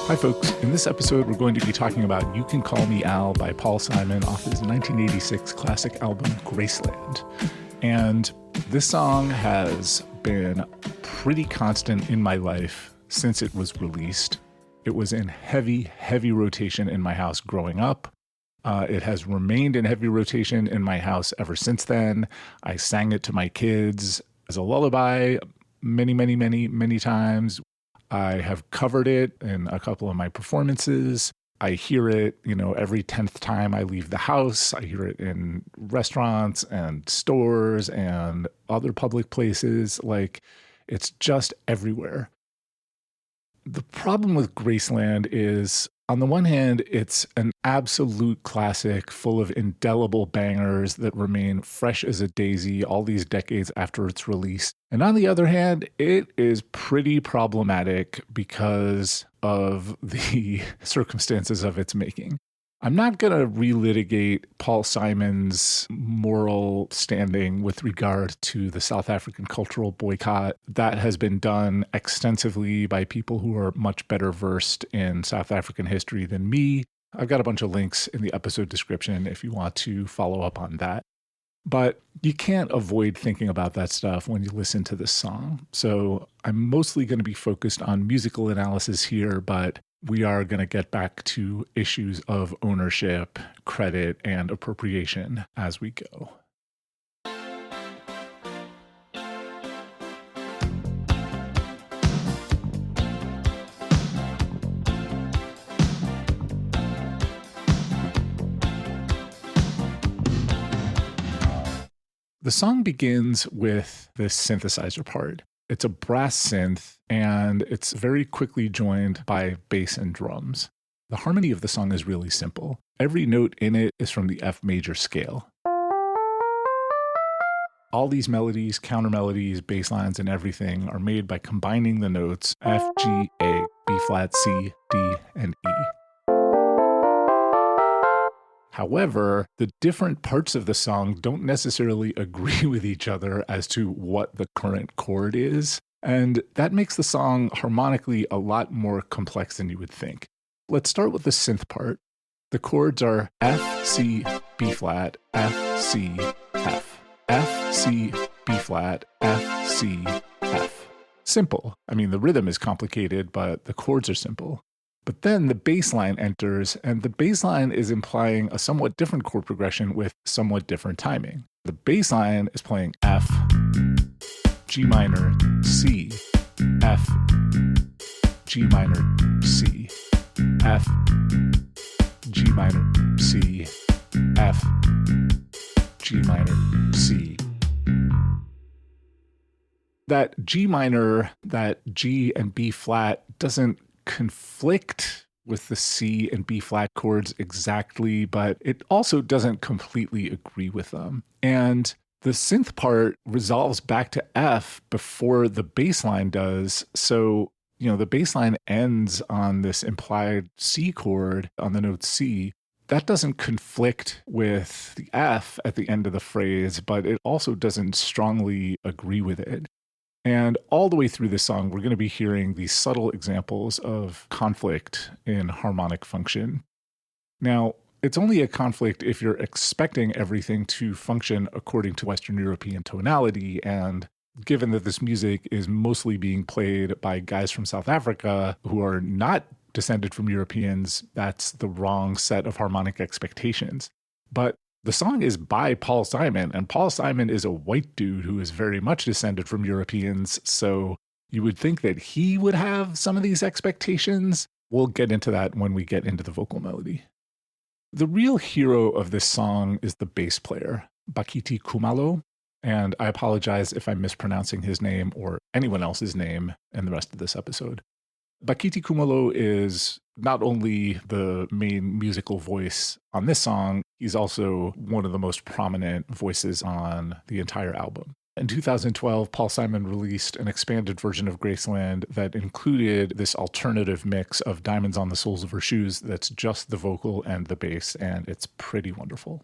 Hi folks, in this episode we're going to be talking about You Can Call Me Al by Paul Simon off his 1986 classic album Graceland. And this song has been pretty constant in my life since it was released. It was in heavy rotation in my house growing up. It has remained in heavy rotation in my house ever since then. I sang it to my kids as a lullaby many times. I have covered it in a couple of my performances. I hear it, every 10th time I leave the house. I hear it in restaurants and stores and other public places. Like, it's just everywhere. The problem with Graceland is, on the one hand, it's an absolute classic full of indelible bangers that remain fresh as a daisy all these decades after its release. And on the other hand, it is pretty problematic because of the circumstances of its making. I'm not going to relitigate Paul Simon's moral standing with regard to the South African cultural boycott. That has been done extensively by people who are much better versed in South African history than me. I've got a bunch of links in the episode description if you want to follow up on that. But you can't avoid thinking about that stuff when you listen to this song. So I'm mostly going to be focused on musical analysis here, but we are going to get back to issues of ownership, credit, and appropriation as we go. The song begins with this synthesizer part. It's a brass synth, and it's very quickly joined by bass and drums. The harmony of the song is really simple. Every note in it is from the F major scale. All these melodies, counter melodies, bass lines, and everything are made by combining the notes F, G, A, B flat, C, D, and E. However, the different parts of the song don't necessarily agree with each other as to what the current chord is, and that makes the song harmonically a lot more complex than you would think. Let's start with the synth part. The chords are F, C, B flat, F, C, F. F, C, B flat, F, C, F. Simple. I mean, the rhythm is complicated, but the chords are simple. But then the bass line enters, and the bass line is implying a somewhat different chord progression with somewhat different timing. The bass line is playing F, G minor, C, F, G minor, C, F, G minor, C, F, G minor, C. That G minor, that G and B flat doesn't conflict with the C and B flat chords exactly, but it also doesn't completely agree with them. And the synth part resolves back to F before the bass line does. So, the bass line ends on this implied C chord on the note C. That doesn't conflict with the F at the end of the phrase, but it also doesn't strongly agree with it. And all the way through this song, we're going to be hearing these subtle examples of conflict in harmonic function. Now, it's only a conflict if you're expecting everything to function according to Western European tonality. And given that this music is mostly being played by guys from South Africa who are not descended from Europeans, that's the wrong set of harmonic expectations. But the song is by Paul Simon, and Paul Simon is a white dude who is very much descended from Europeans, so you would think that he would have some of these expectations. We'll get into that when we get into the vocal melody. The real hero of this song is the bass player, Bakithi Kumalo, and I apologize if I'm mispronouncing his name or anyone else's name in the rest of this episode. Bakithi Kumalo is not only the main musical voice on this song, he's also one of the most prominent voices on the entire album. In 2012, Paul Simon released an expanded version of Graceland that included this alternative mix of Diamonds on the Soles of Her Shoes that's just the vocal and the bass, and it's pretty wonderful.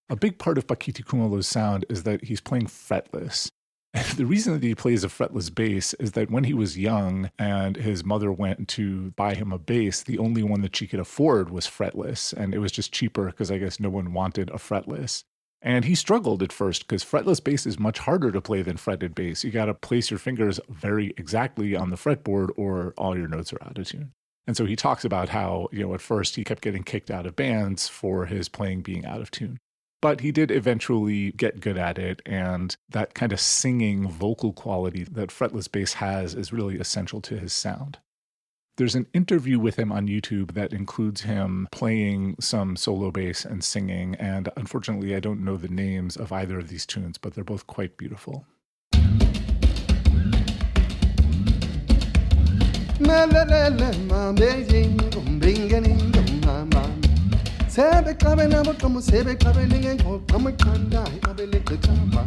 A big part of Bakithi Kumalo's sound is that he's playing fretless. The reason that he plays a fretless bass is that when he was young and his mother went to buy him a bass, the only one that she could afford was fretless, and it was just cheaper because I guess no one wanted a fretless. And he struggled at first because fretless bass is much harder to play than fretted bass. You got to place your fingers very exactly on the fretboard or all your notes are out of tune. And so he talks about how, at first he kept getting kicked out of bands for his playing being out of tune. But he did eventually get good at it, and that kind of singing vocal quality that fretless bass has is really essential to his sound. There's an interview with him on YouTube that includes him playing some solo bass and singing, and unfortunately I don't know the names of either of these tunes, but they're both quite beautiful. Sebe kabe na botomo sebe kabe ninge ko pamakanda kabe lekutaba.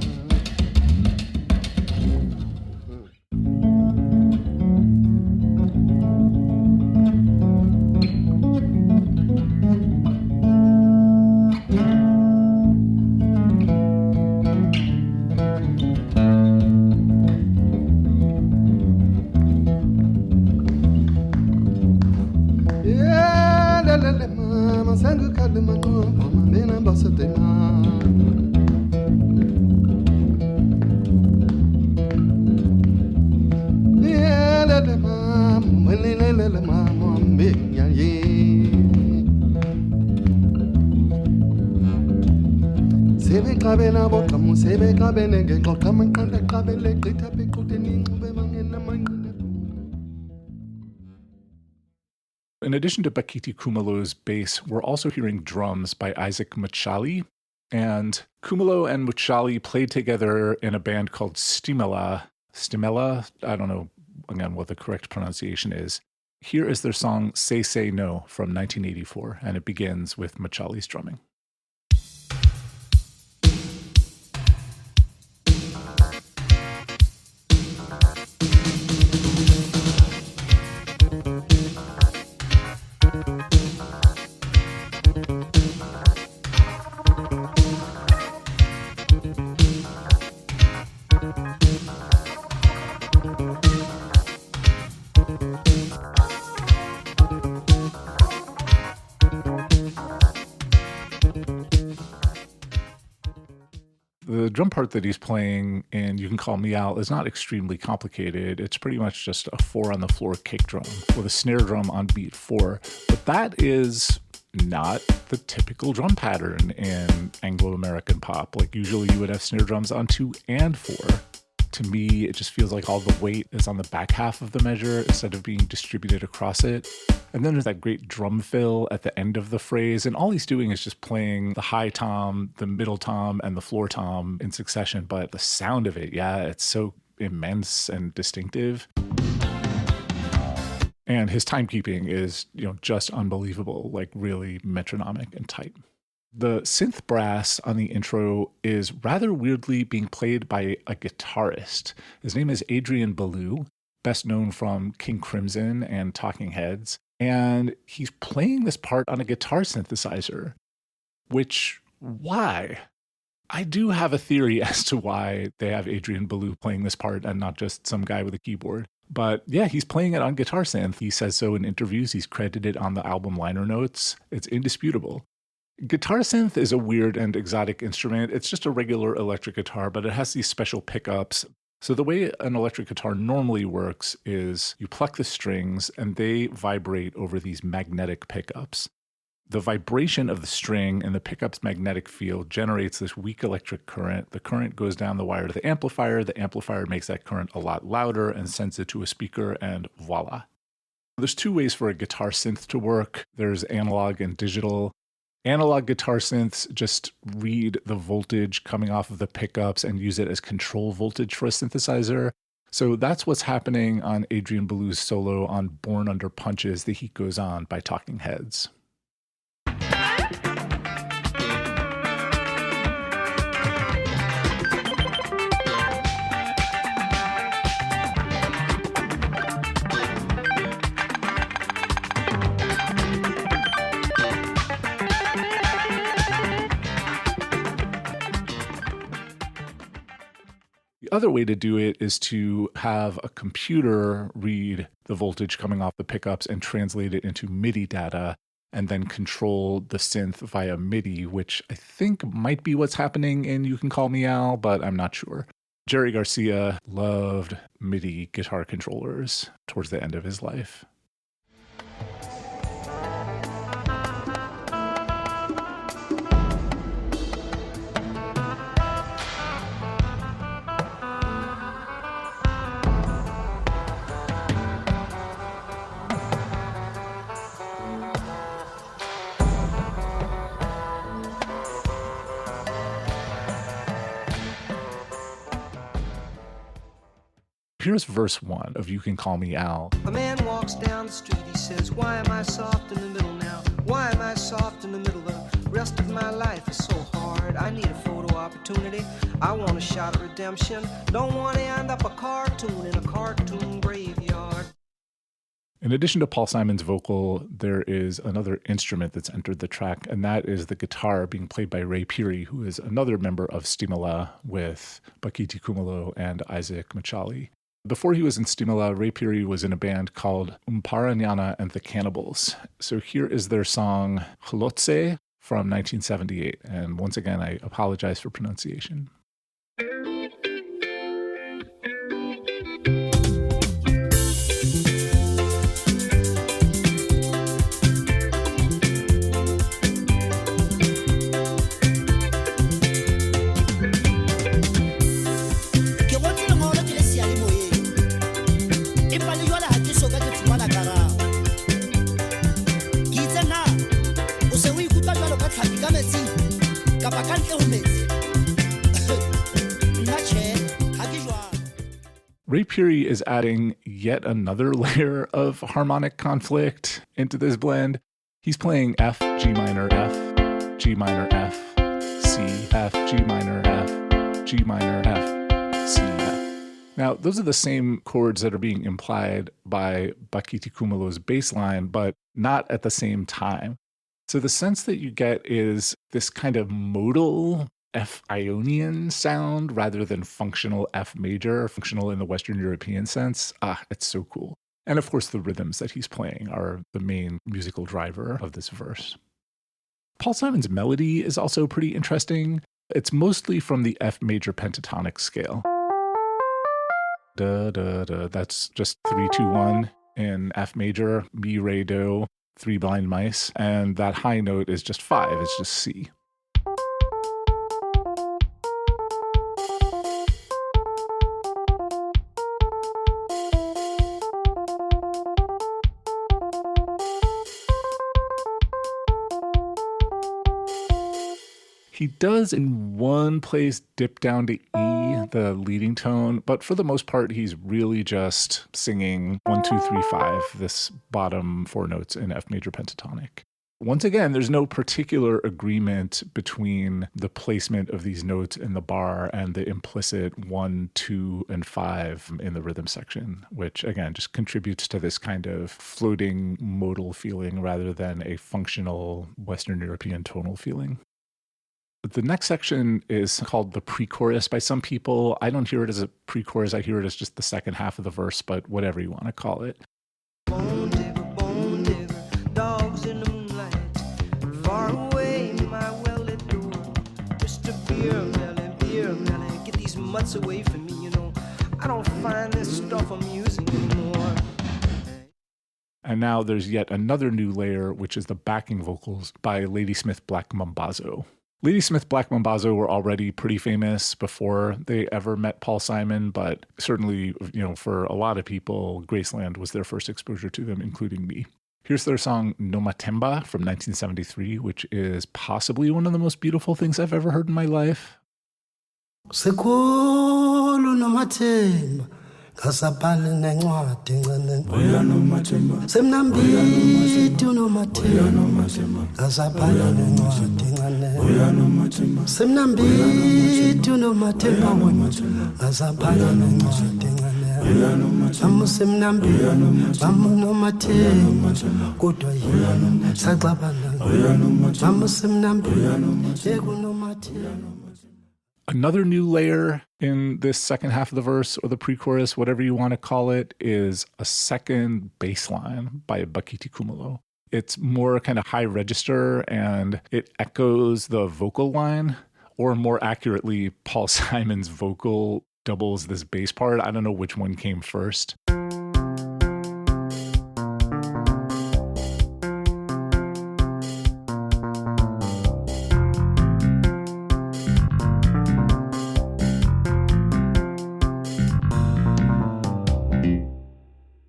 In addition to Bakithi Kumalo's bass, we're also hearing drums by Isaac Machali. And Kumalo and Machali played together in a band called Stimela. Stimela? I don't know, again, what the correct pronunciation is. Here is their song Say Say No from 1984, and it begins with Machali's drumming. The drum part that he's playing in You Can Call Me Out is not extremely complicated. It's pretty much just a 4-on-the-floor kick drum with a snare drum on beat 4. But that is not the typical drum pattern in Anglo-American pop. Like usually you would have snare drums on 2 and 4. To me, it just feels like all the weight is on the back half of the measure instead of being distributed across it. And then there's that great drum fill at the end of the phrase, and all he's doing is just playing the high tom, the middle tom, and the floor tom in succession. But the sound of it, it's so immense and distinctive. And his timekeeping is, just unbelievable, like really metronomic and tight. The synth brass on the intro is rather weirdly being played by a guitarist. His name is Adrian Belew, best known from King Crimson and Talking Heads. And he's playing this part on a guitar synthesizer, which, why? I do have a theory as to why they have Adrian Belew playing this part and not just some guy with a keyboard. But yeah, he's playing it on guitar synth. He says so in interviews. He's credited on the album liner notes. It's indisputable. Guitar synth is a weird and exotic instrument. It's just a regular electric guitar, but it has these special pickups. So the way an electric guitar normally works is you pluck the strings and they vibrate over these magnetic pickups. The vibration of the string and the pickup's magnetic field generates this weak electric current. The current goes down the wire to the amplifier. The amplifier makes that current a lot louder and sends it to a speaker, and voila. There's 2 ways for a guitar synth to work. There's analog and digital. Analog guitar synths just read the voltage coming off of the pickups and use it as control voltage for a synthesizer. So that's what's happening on Adrian Belew's solo on Born Under Punches, The Heat Goes On by Talking Heads. The other way to do it is to have a computer read the voltage coming off the pickups and translate it into MIDI data and then control the synth via MIDI, which I think might be what's happening in You Can Call Me Al, but I'm not sure. Jerry Garcia loved MIDI guitar controllers towards the end of his life. Here's verse 1 of You Can Call Me Al. A man walks down the street, he says, why am I soft in the middle now? Why am I soft in the middle? The rest of my life is so hard. I need a photo opportunity. I want a shot of redemption. Don't want to end up a cartoon in a cartoon graveyard. In addition to Paul Simon's vocal, there is another instrument that's entered the track, and that is the guitar being played by Ray Phiri, who is another member of Stimela with Bakithi Kumalo and Isaac Machali. Before he was in Stimela, Ray Phiri was in a band called Mpharanyana and the Cannibals. So here is their song Hlotse from 1978. And once again, I apologize for pronunciation. Ray Phiri is adding yet another layer of harmonic conflict into this blend. He's playing F, G minor, F, G minor, F, C, F, G minor, F, G minor, F, C, F. Now, those are the same chords that are being implied by Bakithi Kumalo's bass line, but not at the same time. So the sense that you get is this kind of modal F Ionian sound rather than functional F major, functional in the Western European sense. It's so cool. And of course, the rhythms that he's playing are the main musical driver of this verse. Paul Simon's melody is also pretty interesting. It's mostly from the F major pentatonic scale. Da, da, da. That's just 3-2-1 in F major, Mi, Re, Do, 3 blind mice. And that high note is just 5, it's just C. He does in one place dip down to E, the leading tone, but for the most part, he's really just singing 1, 2, 3, 5, this bottom 4 notes in F major pentatonic. Once again, there's no particular agreement between the placement of these notes in the bar and the implicit 1, 2, and 5 in the rhythm section, which again just contributes to this kind of floating modal feeling rather than a functional Western European tonal feeling. The next section is called the pre-chorus by some people. I don't hear it as a pre-chorus. I hear it as just the second half of the verse, but whatever you want to call it. Bone digger, dogs in the moonlight, far away, my well-lit door. Mr. Beer Melly, get these mutts away from me, you know. I don't find this stuff amusing anymore. And now there's yet another new layer, which is the backing vocals by Ladysmith Black Mambazo. Ladysmith Black Mambazo were already pretty famous before they ever met Paul Simon, but certainly, for a lot of people, Graceland was their first exposure to them, including me. Here's their song Nomathemba from 1973, which is possibly one of the most beautiful things I've ever heard in my life. Kasapale nencwadi ngcane Boya Nomathemba Semnambithi uNomathemba Kasapale nencwadi ngcane Boya Nomathemba Semnambithi uNomathemba Kasapale nencwadi ngcane Boya Nomathemba Semnambithi uNomathemba kodwa yena saxabana Boya Nomathemba Semnambithi ekuNomathemba. Another new layer in this second half of the verse or the pre-chorus, whatever you want to call it, is a second bass line by Bakithi Kumalo. It's more kind of high register and it echoes the vocal line, or more accurately, Paul Simon's vocal doubles this bass part. I don't know which one came first.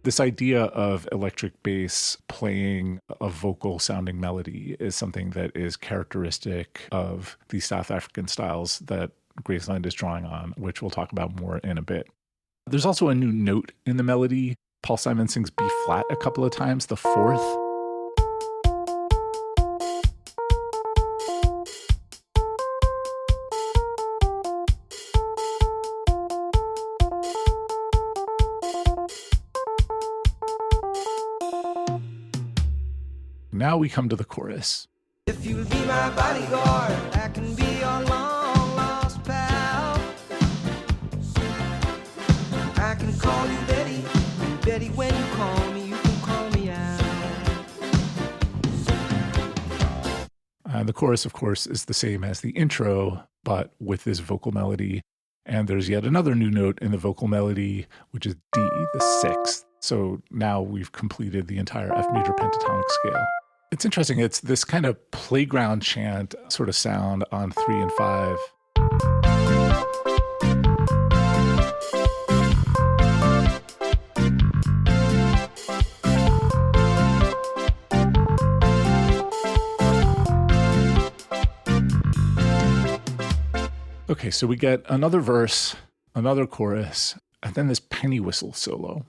This idea of electric bass playing a vocal sounding melody is something that is characteristic of the South African styles that Graceland is drawing on, which we'll talk about more in a bit. There's also a new note in the melody. Paul Simon sings B flat a couple of times, the fourth. Now we come to the chorus. If you'll be my bodyguard, I can be your long lost pal. I can call you Betty, Betty, when you call me, you can call me out. The chorus, of course, is the same as the intro, but with this vocal melody. And there's yet another new note in the vocal melody, which is D, the sixth. So now we've completed the entire F major pentatonic scale. It's interesting. It's this kind of playground chant sort of sound on 3 and 5. Okay, so we get another verse, another chorus, and then this penny whistle solo.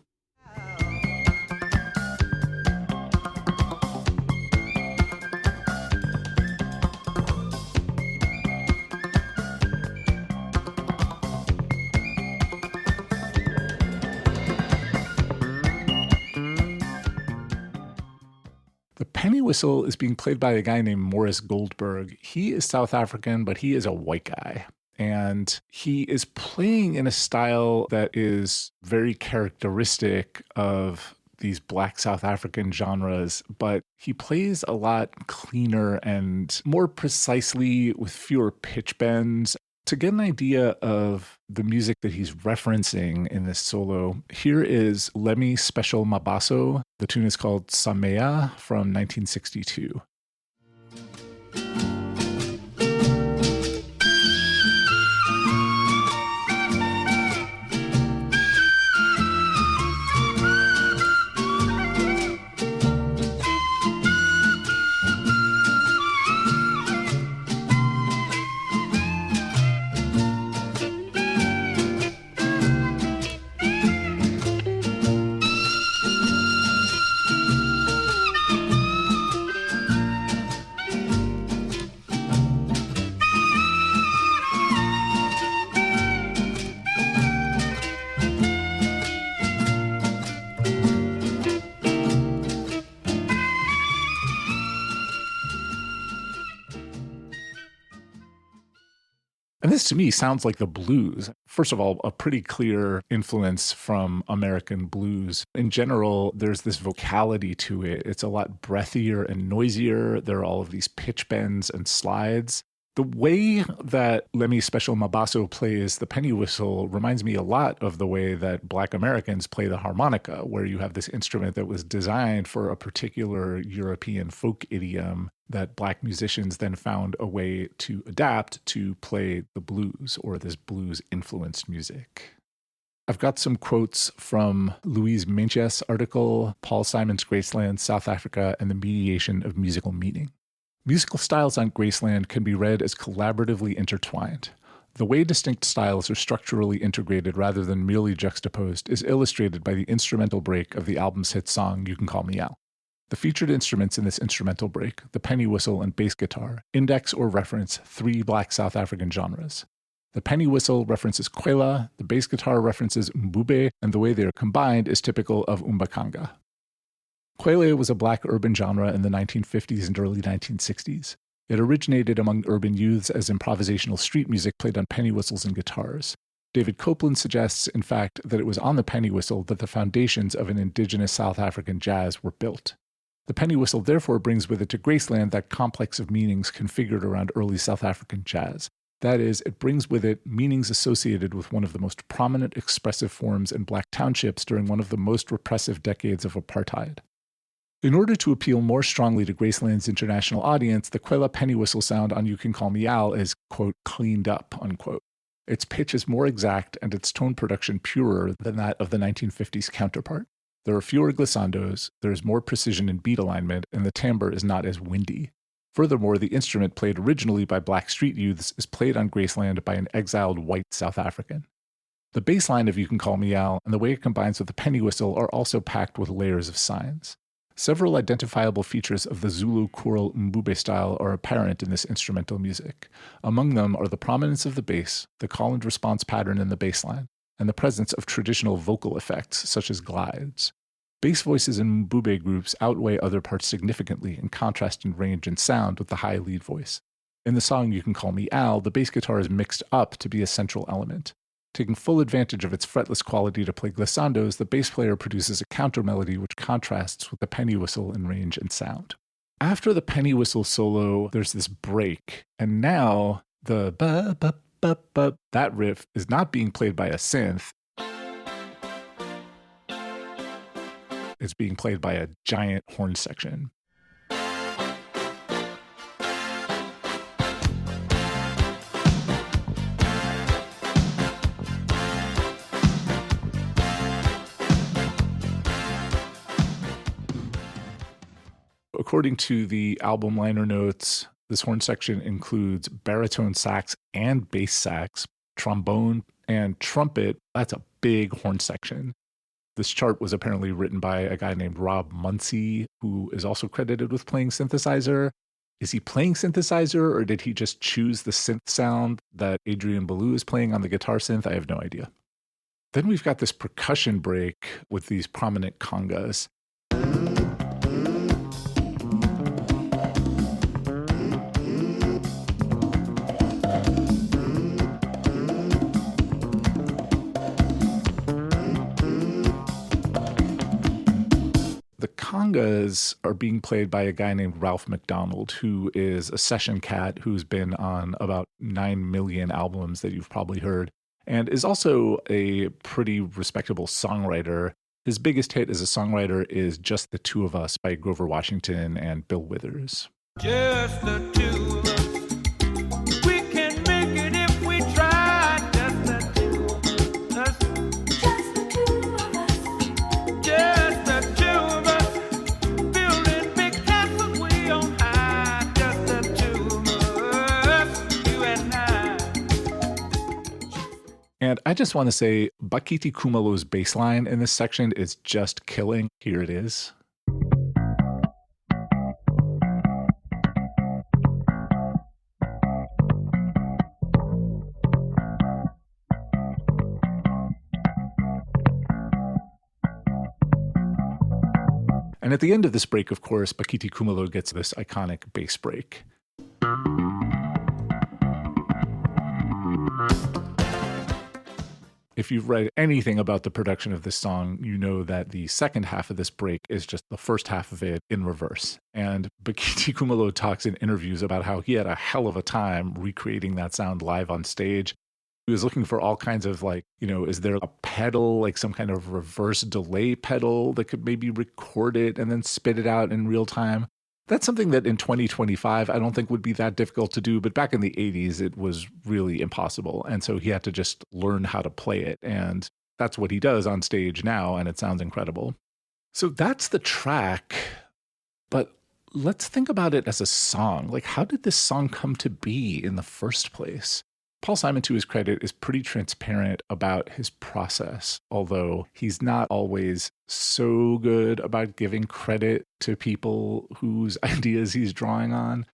Penny whistle is being played by a guy named Morris Goldberg. He is South African, but he is a white guy. And he is playing in a style that is very characteristic of these Black South African genres, but he plays a lot cleaner and more precisely with fewer pitch bends. To get an idea of the music that he's referencing in this solo, here is Lemmy's special Mabaso. The tune is called Tsamaea from 1962. And this to me sounds like the blues. First of all, a pretty clear influence from American blues. In general, there's this vocality to it. It's a lot breathier and noisier. There are all of these pitch bends and slides. The way that Lemmy's special Mabaso plays the penny whistle reminds me a lot of the way that Black Americans play the harmonica, where you have this instrument that was designed for a particular European folk idiom that Black musicians then found a way to adapt to play the blues or this blues-influenced music. I've got some quotes from Louise Meintjes' article, Paul Simon's Graceland, South Africa, and the Mediation of Musical Meaning. Musical styles on Graceland can be read as collaboratively intertwined. The way distinct styles are structurally integrated rather than merely juxtaposed is illustrated by the instrumental break of the album's hit song, You Can Call Me Out. The featured instruments in this instrumental break, the penny whistle and bass guitar, index or reference 3 Black South African genres. The penny whistle references Kwela, the bass guitar references Mbube, and the way they are combined is typical of Umbakanga. Kwela was a Black urban genre in the 1950s and early 1960s. It originated among urban youths as improvisational street music played on penny whistles and guitars. David Copeland suggests, in fact, that it was on the penny whistle that the foundations of an indigenous South African jazz were built. The penny whistle therefore brings with it to Graceland that complex of meanings configured around early South African jazz. That is, it brings with it meanings associated with one of the most prominent expressive forms in black townships during one of the most repressive decades of apartheid. In order to appeal more strongly to Graceland's international audience, the Kwela penny whistle sound on You Can Call Me Al is, quote, cleaned up, unquote. Its pitch is more exact and its tone production purer than that of the 1950s counterpart. There are fewer glissandos, there is more precision in beat alignment, and the timbre is not as windy. Furthermore, the instrument played originally by black street youths is played on Graceland by an exiled white South African. The bass line of You Can Call Me Al and the way it combines with the penny whistle are also packed with layers of signs. Several identifiable features of the Zulu choral mbube style are apparent in this instrumental music. Among them are the prominence of the bass, the call and response pattern in the bass line, and the presence of traditional vocal effects such as glides. Bass voices in mbube groups outweigh other parts significantly in contrast in range and sound with the high lead voice. In the song You Can Call Me Al, the bass guitar is mixed up to be a central element. Taking full advantage of its fretless quality to play glissandos, the bass player produces a counter melody which contrasts with the penny whistle in range and sound. After the penny whistle solo, there's this break, and now the ba-ba-ba-ba, that riff is not being played by a synth. It's being played by a giant horn section. According to the album liner notes, this horn section includes baritone sax and bass sax, trombone, and trumpet. That's a big horn section. This chart was apparently written by a guy named Rob Munsey, who is also credited with playing synthesizer. Is he playing synthesizer, or did he just choose the synth sound that Adrian Belew is playing on the guitar synth? I have no idea. Then we've got this percussion break with these prominent congas. The congas are being played by a guy named Ralph McDonald, who is a session cat who's been on about 9 million albums that you've probably heard, and is also a pretty respectable songwriter. His biggest hit as a songwriter is Just the Two of Us by Grover Washington and Bill Withers. Just the two of us. We can make it if we try. Just the two of us. Just the two of us. Just the two of us. Building big castles way on high. Just the two of us. You and I. And I just want to say, Bakithi Kumalo's bass line in this section is just killing. Here it is. And at the end of this break, of course, Bakithi Kumalo gets this iconic bass break. If you've read anything about the production of this song, you know that the second half of this break is just the first half of it in reverse. And Bakithi Kumalo talks in interviews about how he had a hell of a time recreating that sound live on stage. He was looking for all kinds of is there a pedal, like some kind of reverse delay pedal that could maybe record it and then spit it out in real time? That's something that in 2025, I don't think would be that difficult to do. But back in the 80s, it was really impossible. And so he had to just learn how to play it. And that's what he does on stage now. And it sounds incredible. So that's the track. But let's think about it as a song. Like, how did this song come to be in the first place? Paul Simon, to his credit, is pretty transparent about his process, although he's not always so good about giving credit to people whose ideas he's drawing on.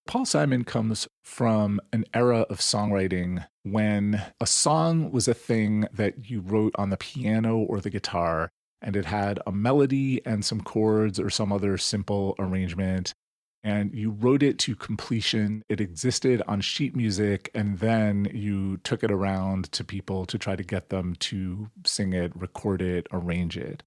Paul Simon comes from an era of songwriting when a song was a thing that you wrote on the piano or the guitar, and it had a melody and some chords or some other simple arrangement. and you wrote it to completion. It existed on sheet music, and then you took it around to people to try to get them to sing it, record it, arrange it.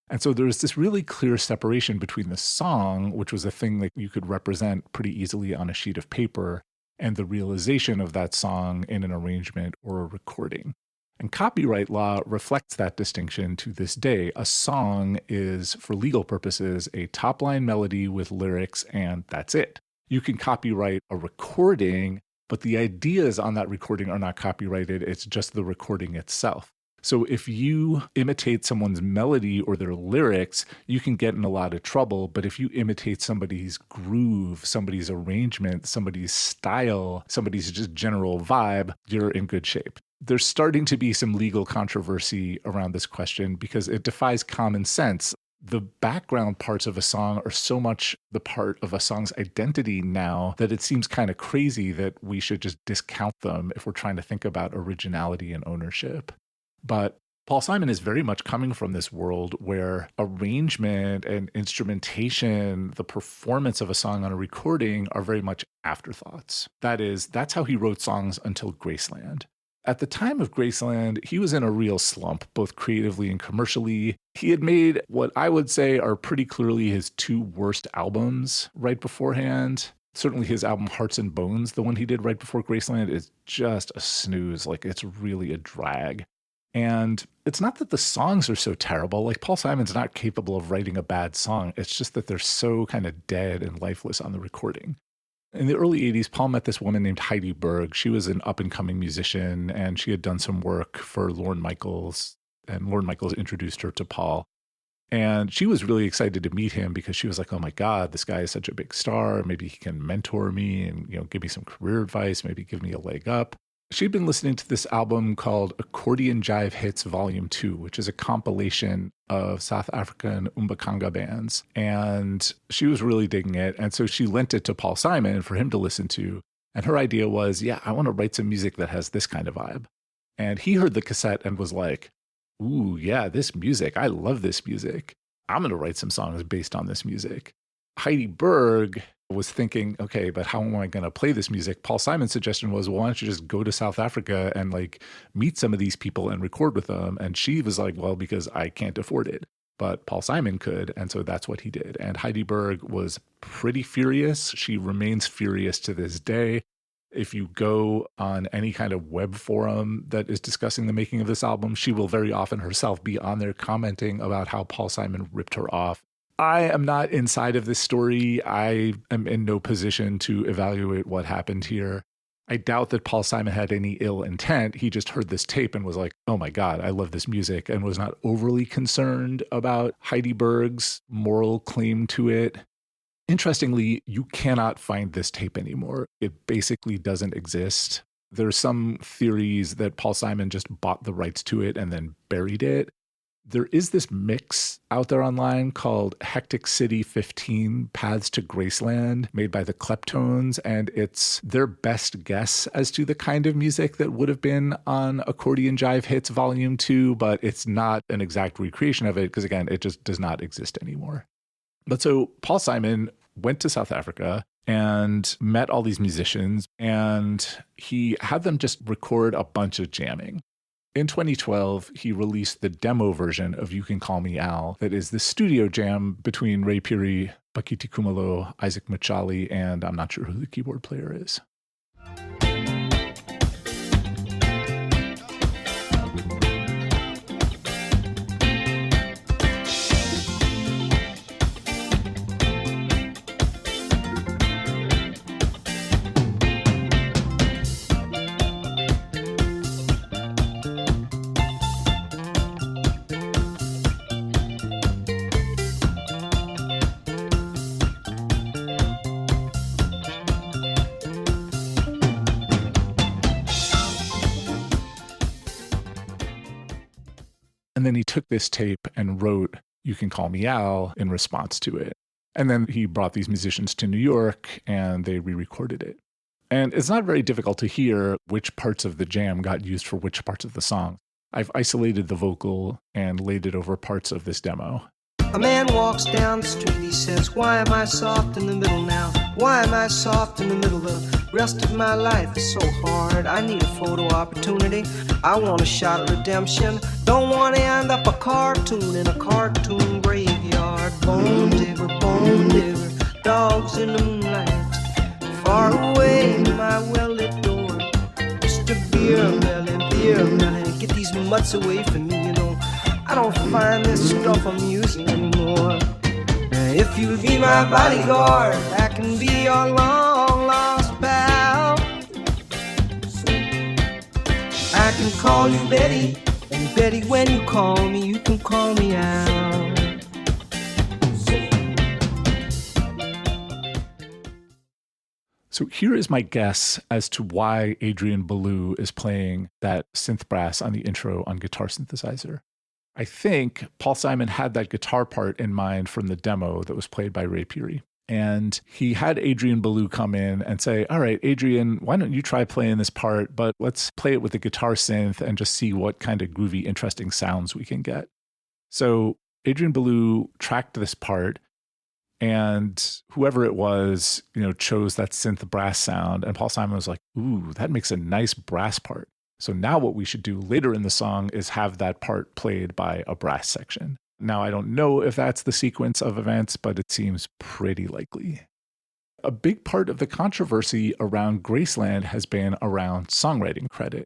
And so there's this really clear separation between the song, which was a thing that you could represent pretty easily on a sheet of paper, and the realization of that song in an arrangement or a recording. And copyright law reflects that distinction to this day. A song is, for legal purposes, a top-line melody with lyrics, and that's it. You can copyright a recording, but the ideas on that recording are not copyrighted. It's just the recording itself. So if you imitate someone's melody or their lyrics, you can get in a lot of trouble. But if you imitate somebody's groove, somebody's arrangement, somebody's style, somebody's just general vibe, you're in good shape. There's starting to be some legal controversy around this question because it defies common sense. The background parts of a song are so much the part of a song's identity now that it seems kind of crazy that we should just discount them if we're trying to think about originality and ownership. But Paul Simon is very much coming from this world where arrangement and instrumentation, the performance of a song on a recording, are very much afterthoughts. That is, that's how he wrote songs until Graceland. At the time of Graceland, he was in a real slump, both creatively and commercially. He had made what I would say are pretty clearly his two worst albums right beforehand. Certainly his album Hearts and Bones, the one he did right before Graceland, is just a snooze. Like, it's really a drag. And it's not that the songs are so terrible. Like, Paul Simon's not capable of writing a bad song. It's just that they're so kind of dead and lifeless on the recording. In the early 80s, Paul met this woman named Heidi Berg. She was an up-and-coming musician, and she had done some work for Lorne Michaels, and Lorne Michaels introduced her to Paul. And she was really excited to meet him because she was like, oh my God, this guy is such a big star. Maybe he can mentor me and, give me some career advice, maybe give me a leg up. She'd been listening to this album called Accordion Jive Hits Volume 2, which is a compilation of South African Umbakanga bands. And she was really digging it. And so she lent it to Paul Simon for him to listen to. And her idea was, I want to write some music that has this kind of vibe. And he heard the cassette and was like, ooh, yeah, this music. I love this music. I'm going to write some songs based on this music. Heidi Berg was thinking, okay, but how am I going to play this music? Paul Simon's suggestion was, well, why don't you just go to South Africa and meet some of these people and record with them? And she was like, well, because I can't afford it. But Paul Simon could, and so that's what he did. And Heidi Berg was pretty furious. She remains furious to this day. If you go on any kind of web forum that is discussing the making of this album, she will very often herself be on there commenting about how Paul Simon ripped her off. I am not inside of this story. I am in no position to evaluate what happened here. I doubt that Paul Simon had any ill intent. He just heard this tape and was like, oh my God, I love this music, and was not overly concerned about Heidi Berg's moral claim to it. Interestingly, you cannot find this tape anymore. It basically doesn't exist. There's some theories that Paul Simon just bought the rights to it and then buried it. There is this mix out there online called Hectic City 15 Paths to Graceland, made by the Kleptones, and it's their best guess as to the kind of music that would have been on Accordion Jive Hits Volume 2, but it's not an exact recreation of it because, again, it just does not exist anymore. But so Paul Simon went to South Africa and met all these musicians, and he had them just record a bunch of jamming. In 2012, he released the demo version of You Can Call Me Al that is the studio jam between Ray Phiri, Bakithi Kumalo, Isaac Machali, and I'm not sure who the keyboard player is. And then he took this tape and wrote You Can Call Me Al in response to it. And then he brought these musicians to New York and they re-recorded it. And it's not very difficult to hear which parts of the jam got used for which parts of the song. I've isolated the vocal and laid it over parts of this demo. A man walks down the street, he says, why am I soft in the middle now? Why am I soft in the middle? The rest of my life is so hard. I need a photo opportunity. I want a shot at redemption. Don't want to end up a cartoon in a cartoon graveyard. Bone digger, dogs in the moonlight. Far away, my well-lit door. Mr. Beer Melly, get these mutts away from me, you know. I don't find this stuff amusing anymore. If you be my bodyguard, I can be your long-lost pal. I can call you Betty, and Betty, when you call me, you can call me out. So here is my guess as to why Adrian Belew is playing that synth brass on the intro on Guitar Synthesizer. I think Paul Simon had that guitar part in mind from the demo that was played by Ray Peary. And he had Adrian Belew come in and say, all right, Adrian, why don't you try playing this part, but let's play it with the guitar synth and just see what kind of groovy, interesting sounds we can get. So Adrian Belew tracked this part, and whoever it was, chose that synth brass sound. And Paul Simon was like, ooh, that makes a nice brass part. So now what we should do later in the song is have that part played by a brass section. Now, I don't know if that's the sequence of events, but it seems pretty likely. A big part of the controversy around Graceland has been around songwriting credit.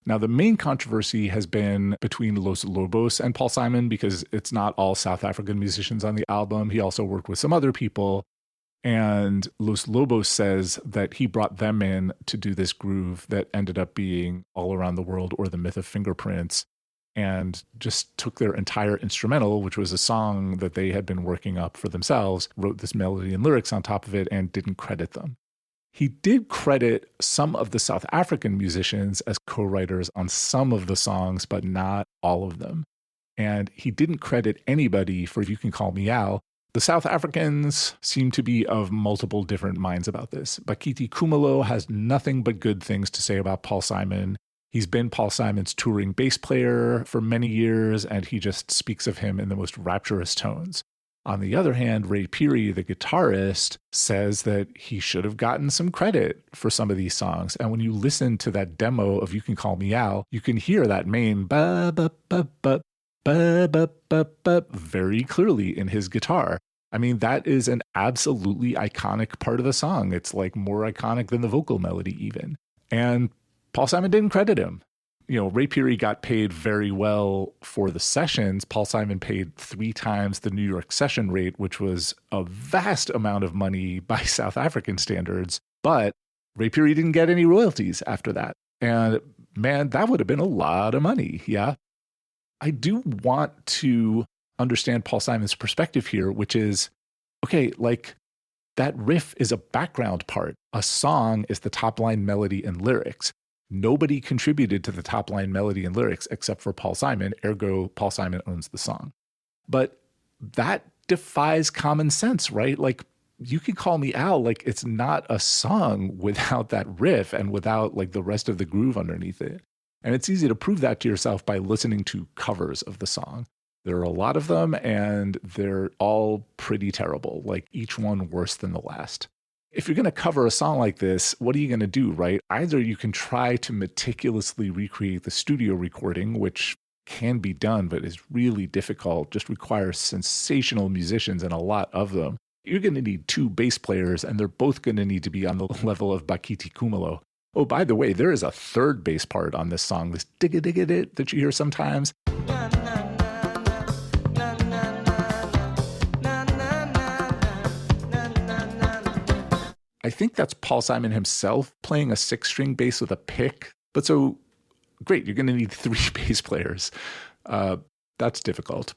Now, the main controversy has been between Los Lobos and Paul Simon because it's not all South African musicians on the album. He also worked with some other people. And Los Lobos says that he brought them in to do this groove that ended up being All Around the World or The Myth of Fingerprints, and just took their entire instrumental, which was a song that they had been working up for themselves, wrote this melody and lyrics on top of it, and didn't credit them. He did credit some of the South African musicians as co-writers on some of the songs, but not all of them. And he didn't credit anybody for You Can Call Me Al. The South Africans seem to be of multiple different minds about this. Bakithi Kumalo has nothing but good things to say about Paul Simon. He's been Paul Simon's touring bass player for many years, and he just speaks of him in the most rapturous tones. On the other hand, Ray Peary, the guitarist, says that he should have gotten some credit for some of these songs. And when you listen to that demo of You Can Call Me Al, you can hear that main ba-ba-ba-ba, ba-ba-ba-ba very clearly in his guitar. I mean, that is an absolutely iconic part of the song. It's like more iconic than the vocal melody even. And Paul Simon didn't credit him. Ray Peary got paid very well for the sessions. Paul Simon paid 3 times the New York session rate, which was a vast amount of money by South African standards. But Ray Peary didn't get any royalties after that. And man, that would have been a lot of money. Yeah. I do want to understand Paul Simon's perspective here, which is, okay, like that riff is a background part. A song is the top line melody and lyrics. Nobody contributed to the top line melody and lyrics except for Paul Simon, ergo Paul Simon owns the song. But that defies common sense, right? Like, You Can Call Me Al, like it's not a song without that riff and without like the rest of the groove underneath it. And it's easy to prove that to yourself by listening to covers of the song. There are a lot of them, and they're all pretty terrible, like each one worse than the last. If you're going to cover a song like this, what are you going to do, right? Either you can try to meticulously recreate the studio recording, which can be done, but is really difficult, just requires sensational musicians and a lot of them. You're going to need 2 bass players, and they're both going to need to be on the level of Bakithi Kumalo. Oh, by the way, there is a 3rd bass part on this song, this digga-digga-dit that you hear sometimes. I think that's Paul Simon himself playing a 6-string bass with a pick. But so, great, you're going to need 3 bass players. That's difficult.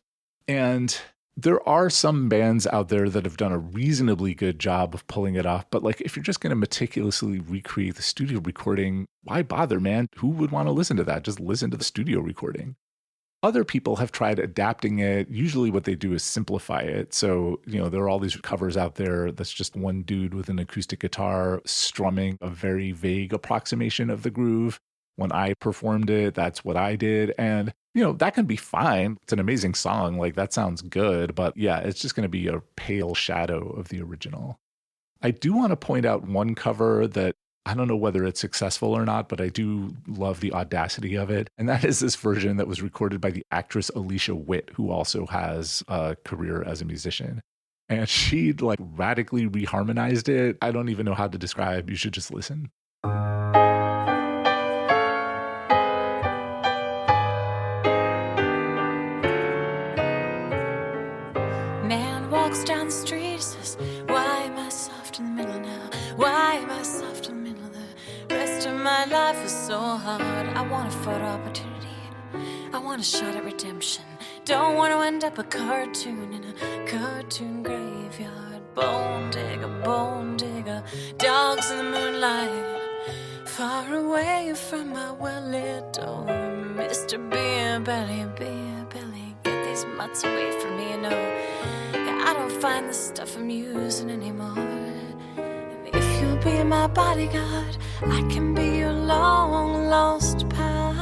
And there are some bands out there that have done a reasonably good job of pulling it off. But like, if you're just going to meticulously recreate the studio recording, why bother, man? Who would want to listen to that? Just listen to the studio recording. Other people have tried adapting it. Usually what they do is simplify it. So, there are all these covers out there that's just one dude with an acoustic guitar strumming a very vague approximation of the groove. When I performed it, that's what I did. And, you know, that can be fine. It's an amazing song. Like, that sounds good. But yeah, it's just going to be a pale shadow of the original. I do want to point out one cover that I don't know whether it's successful or not, but I do love the audacity of it. And that is this version that was recorded by the actress Alicia Witt, who also has a career as a musician. And she like radically reharmonized it. I don't even know how to describe. You should just listen. Man walks down the street, says, why am I soft in the middle now? Why am I soft in the middle? The rest of my life is so hard. I want a photo opportunity. I want a shot at redemption. Don't want to end up a cartoon in a cartoon graveyard. Bone digger, dogs in the moonlight. Far away from my well-lit door. Mr. Beer Belly, get these mutts away from me, you know. I don't find the stuff I'm using anymore. And if you'll be my bodyguard, I can be your long-lost pal.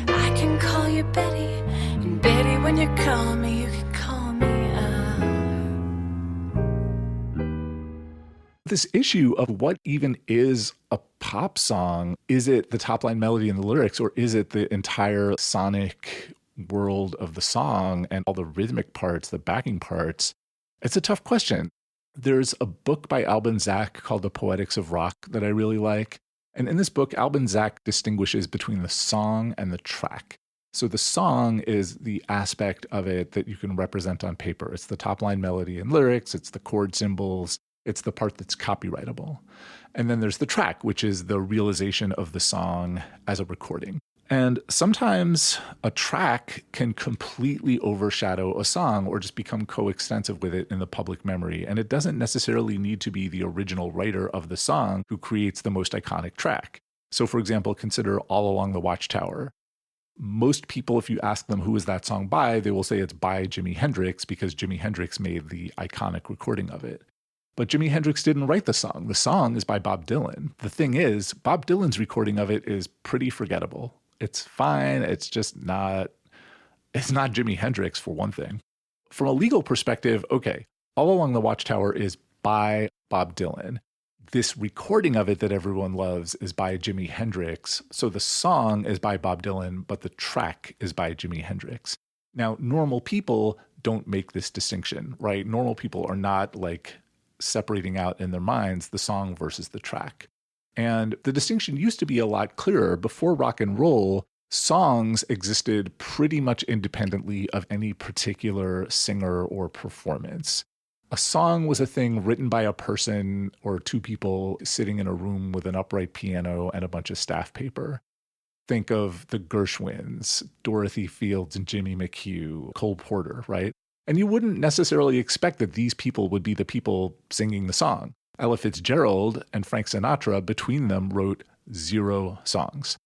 I can call you Betty, and Betty, when you call me, you can call me This issue of what even is a pop song, is it the top line melody and the lyrics, or is it the entire sonic world of the song and all the rhythmic parts, the backing parts? It's a tough question. There's a book by Alban Zak called The Poetics of Rock that I really like. And in this book, Alban Zak distinguishes between the song and the track. So the song is the aspect of it that you can represent on paper. It's the top line melody and lyrics. It's the chord symbols. It's the part that's copyrightable. And then there's the track, which is the realization of the song as a recording. And sometimes a track can completely overshadow a song or just become coextensive with it in the public memory. And it doesn't necessarily need to be the original writer of the song who creates the most iconic track. So for example, consider All Along the Watchtower. Most people, if you ask them who is that song by, they will say it's by Jimi Hendrix because Jimi Hendrix made the iconic recording of it. But Jimi Hendrix didn't write the song. The song is by Bob Dylan. The thing is, Bob Dylan's recording of it is pretty forgettable. It's fine. It's just not, it's not Jimi Hendrix for one thing. From a legal perspective, okay, All Along the Watchtower is by Bob Dylan. This recording of it that everyone loves is by Jimi Hendrix. So the song is by Bob Dylan, but the track is by Jimi Hendrix. Now, normal people don't make this distinction, right? Normal people are not like separating out in their minds the song versus the track. And the distinction used to be a lot clearer. Before rock and roll, songs existed pretty much independently of any particular singer or performance. A song was a thing written by a person or two people sitting in a room with an upright piano and a bunch of staff paper. Think of the Gershwins, Dorothy Fields and Jimmy McHugh, Cole Porter, right? And you wouldn't necessarily expect that these people would be the people singing the song. Ella Fitzgerald and Frank Sinatra, between them, wrote 0 songs.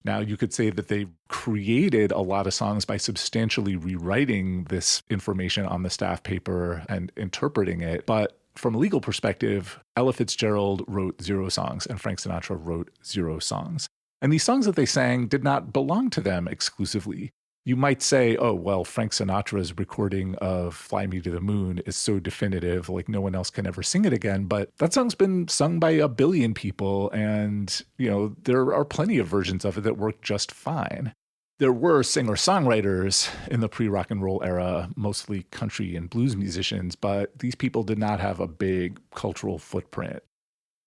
Now, you could say that they created a lot of songs by substantially rewriting this information on the staff paper and interpreting it. But from a legal perspective, Ella Fitzgerald wrote 0 songs and Frank Sinatra wrote 0 songs. And these songs that they sang did not belong to them exclusively. You might say, oh, well, Frank Sinatra's recording of Fly Me to the Moon is so definitive, like no one else can ever sing it again. But that song's been sung by a billion people. And, you know, there are plenty of versions of it that work just fine. There were singer-songwriters in the pre-rock and roll era, mostly country and blues musicians, but these people did not have a big cultural footprint.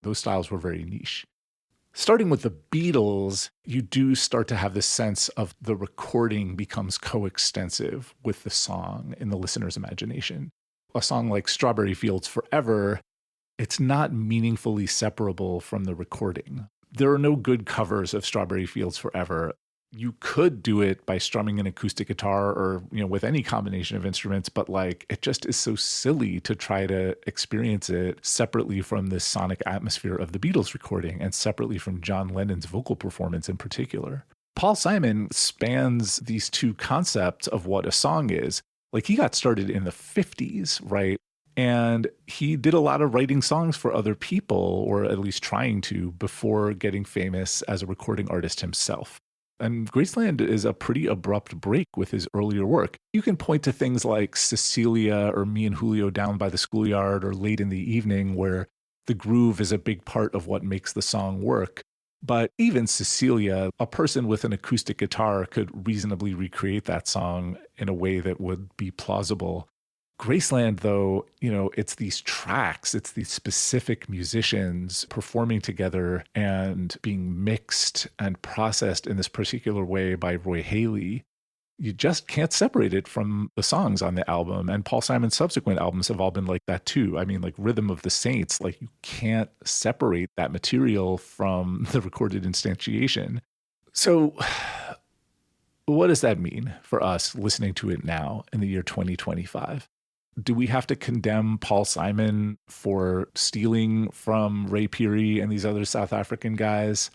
Those styles were very niche. Starting with the Beatles, you do start to have this sense of the recording becomes coextensive with the song in the listener's imagination. A song like Strawberry Fields Forever, it's not meaningfully separable from the recording. There are no good covers of Strawberry Fields Forever. You could do it by strumming an acoustic guitar or, you know, with any combination of instruments, but like it just is so silly to try to experience it separately from this sonic atmosphere of the Beatles recording and separately from John Lennon's vocal performance in particular. Paul Simon spans these two concepts of what a song is. Like he got started in the 50s, right? And he did a lot of writing songs for other people, or at least trying to, before getting famous as a recording artist himself. And Graceland is a pretty abrupt break with his earlier work. You can point to things like Cecilia or Me and Julio Down by the Schoolyard or Late in the Evening, where the groove is a big part of what makes the song work. But even Cecilia, a person with an acoustic guitar could reasonably recreate that song in a way that would be plausible. Graceland, though, it's these tracks, it's these specific musicians performing together and being mixed and processed in this particular way by Roy Haley. You just can't separate it from the songs on the album. And Paul Simon's subsequent albums have all been like that too. I mean, like Rhythm of the Saints, like you can't separate that material from the recorded instantiation. So what does that mean for us listening to it now in the year 2025? Do we have to condemn Paul Simon for stealing from Ray Peary and these other South African guys?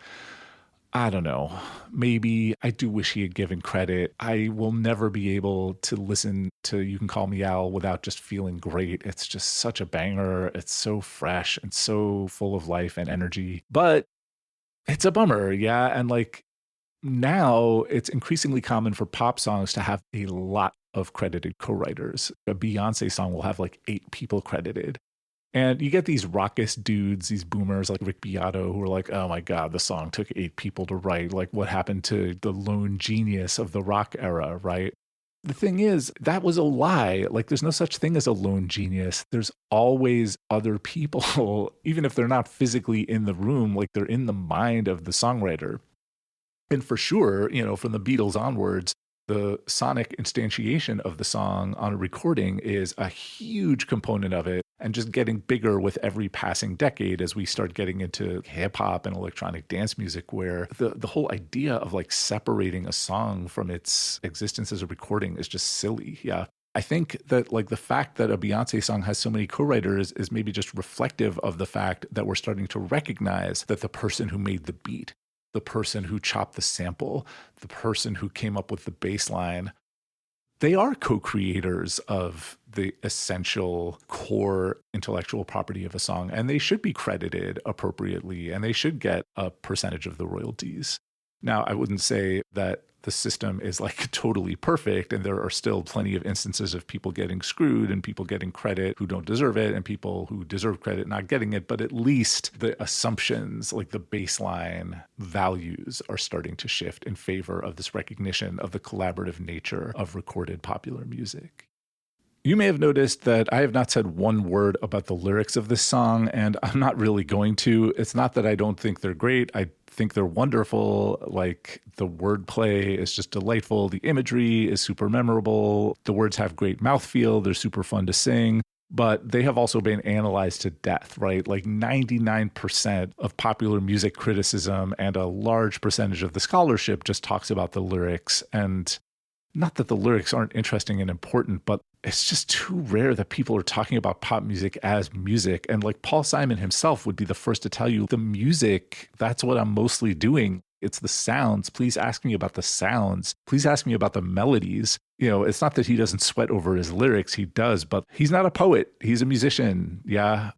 I don't know. Maybe. I do wish he had given credit. I will never be able to listen to You Can Call Me Al without just feeling great. It's just such a banger. It's so fresh and so full of life and energy. But it's a bummer, yeah. And like now it's increasingly common for pop songs to have a lot of credited co-writers. A Beyonce song will have like 8 people credited. And you get these raucous dudes, these boomers like Rick Beato, who are like, oh my God, the song took 8 people to write. Like what happened to the lone genius of the rock era, right? The thing is, that was a lie. Like there's no such thing as a lone genius. There's always other people, even if they're not physically in the room, like they're in the mind of the songwriter. And for sure, from the Beatles onwards, the sonic instantiation of the song on a recording is a huge component of it, and just getting bigger with every passing decade as we start getting into hip hop and electronic dance music, where the whole idea of like separating a song from its existence as a recording is just silly. Yeah. I think that like the fact that a Beyonce song has so many co-writers is maybe just reflective of the fact that we're starting to recognize that the person who made the beat, the person who chopped the sample, the person who came up with the bass line, they are co-creators of the essential core intellectual property of a song, and they should be credited appropriately, and they should get a percentage of the royalties. Now, I wouldn't say that the system is like totally perfect, and there are still plenty of instances of people getting screwed and people getting credit who don't deserve it and people who deserve credit not getting it. But at least the assumptions, like the baseline values, are starting to shift in favor of this recognition of the collaborative nature of recorded popular music. You may have noticed that I have not said one word about the lyrics of this song, and I'm not really going to. It's not that I don't think they're great. I think they're wonderful. Like the wordplay is just delightful. The imagery is super memorable. The words have great mouthfeel. They're super fun to sing. But they have also been analyzed to death, right? Like 99% of popular music criticism and a large percentage of the scholarship just talks about the lyrics. And not that the lyrics aren't interesting and important, but it's just too rare that people are talking about pop music as music. And like Paul Simon himself would be the first to tell you, the music, that's what I'm mostly doing. It's the sounds. Please ask me about the sounds. Please ask me about the melodies. It's not that he doesn't sweat over his lyrics. He does, but he's not a poet. He's a musician. Yeah.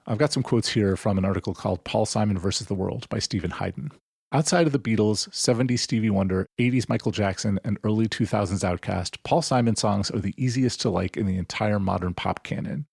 I've got some quotes here from an article called Paul Simon versus the World by Stephen Hayden. Outside of the Beatles, 70s Stevie Wonder, 80s Michael Jackson, and early 2000s Outkast, Paul Simon songs are the easiest to like in the entire modern pop canon.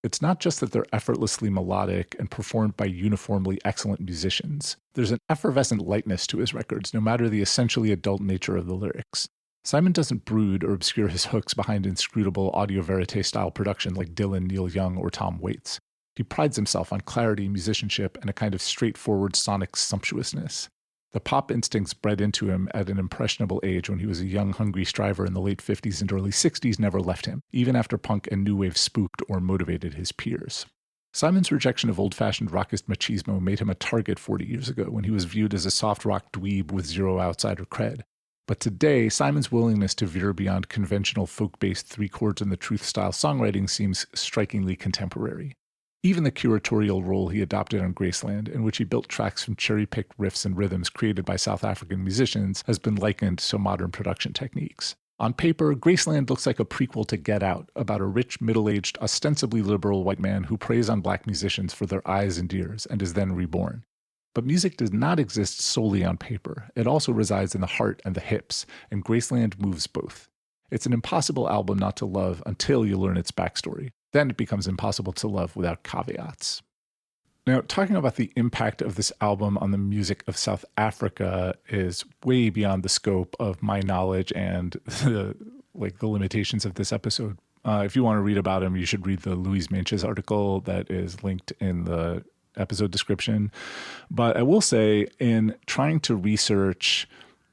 It's not just that they're effortlessly melodic and performed by uniformly excellent musicians. There's an effervescent lightness to his records, no matter the essentially adult nature of the lyrics. Simon doesn't brood or obscure his hooks behind inscrutable audio verite-style production like Dylan, Neil Young, or Tom Waits. He prides himself on clarity, musicianship, and a kind of straightforward sonic sumptuousness. The pop instincts bred into him at an impressionable age when he was a young, hungry striver in the late 50s and early 60s never left him, even after punk and new wave spooked or motivated his peers. Simon's rejection of old-fashioned rockist machismo made him a target 40 years ago when he was viewed as a soft rock dweeb with zero outsider cred. But today, Simon's willingness to veer beyond conventional folk-based three-chords-in-the-truth-style songwriting seems strikingly contemporary. Even the curatorial role he adopted on Graceland, in which he built tracks from cherry-picked riffs and rhythms created by South African musicians, has been likened to modern production techniques. On paper, Graceland looks like a prequel to Get Out, about a rich, middle-aged, ostensibly liberal white man who preys on black musicians for their eyes and ears and is then reborn. But music does not exist solely on paper. It also resides in the heart and the hips, and Graceland moves both. It's an impossible album not to love until you learn its backstory. Then it becomes impossible to love without caveats. Now, talking about the impact of this album on the music of South Africa is way beyond the scope of my knowledge and the limitations of this episode. If you want to read about him, you should read the Louise Manches article that is linked in the episode description. But I will say, in trying to research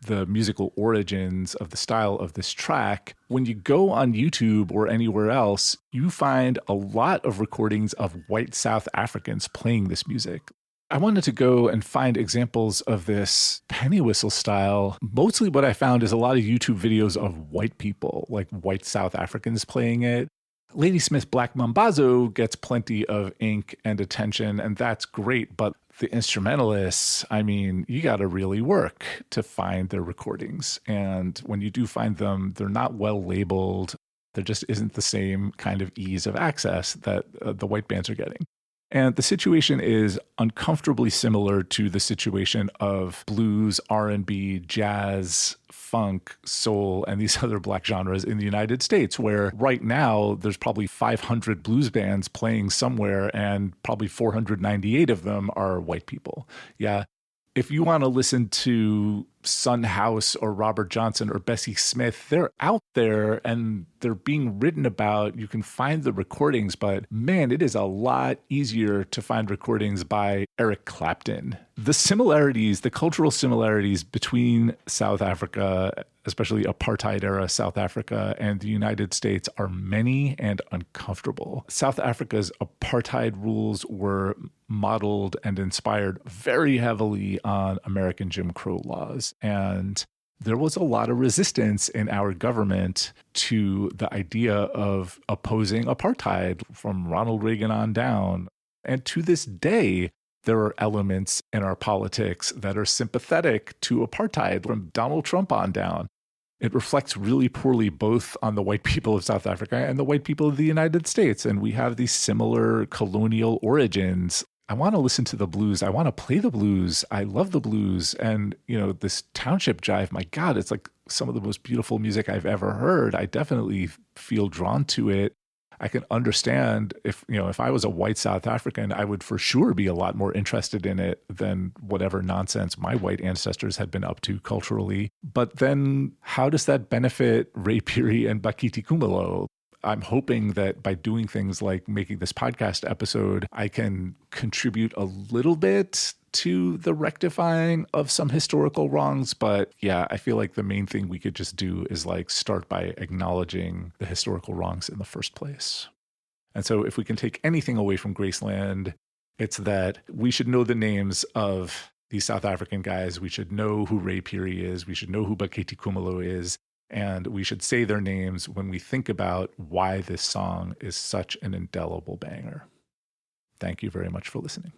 the musical origins of the style of this track, when you go on YouTube or anywhere else, you find a lot of recordings of white South Africans playing this music. I wanted to go and find examples of this penny whistle style. Mostly what I found is a lot of YouTube videos of white people, like white South Africans playing it. Ladysmith Black Mambazo gets plenty of ink and attention, and that's great, but the instrumentalists, I mean, you got to really work to find their recordings. And when you do find them, they're not well labeled. There just isn't the same kind of ease of access that the white bands are getting. And the situation is uncomfortably similar to the situation of blues, R&B, jazz, funk, soul, and these other black genres in the United States, where right now there's probably 500 blues bands playing somewhere and probably 498 of them are white people. Yeah. If you want to listen to Son House or Robert Johnson or Bessie Smith, they're out there and they're being written about. You can find the recordings, but man, it is a lot easier to find recordings by Eric Clapton. The similarities, the cultural similarities between South Africa, especially apartheid era South Africa, and the United States are many and uncomfortable. South Africa's apartheid rules were modeled and inspired very heavily on American Jim Crow laws. And there was a lot of resistance in our government to the idea of opposing apartheid from Ronald Reagan on down. And to this day, there are elements in our politics that are sympathetic to apartheid from Donald Trump on down. It reflects really poorly both on the white people of South Africa and the white people of the United States. And we have these similar colonial origins. I want to listen to the blues. I want to play the blues. I love the blues. And, you know, this township jive, my God, it's like some of the most beautiful music I've ever heard. I definitely feel drawn to it. I can understand if I was a white South African, I would for sure be a lot more interested in it than whatever nonsense my white ancestors had been up to culturally. But then how does that benefit Ray Phiri and Bakithi Kumalo? I'm hoping that by doing things like making this podcast episode, I can contribute a little bit to the rectifying of some historical wrongs. But yeah, I feel like the main thing we could just do is like start by acknowledging the historical wrongs in the first place. And so if we can take anything away from Graceland, it's that we should know the names of these South African guys. We should know who Ray Phiri is. We should know who Bakithi Kumalo is. And we should say their names when we think about why this song is such an indelible banger. Thank you very much for listening.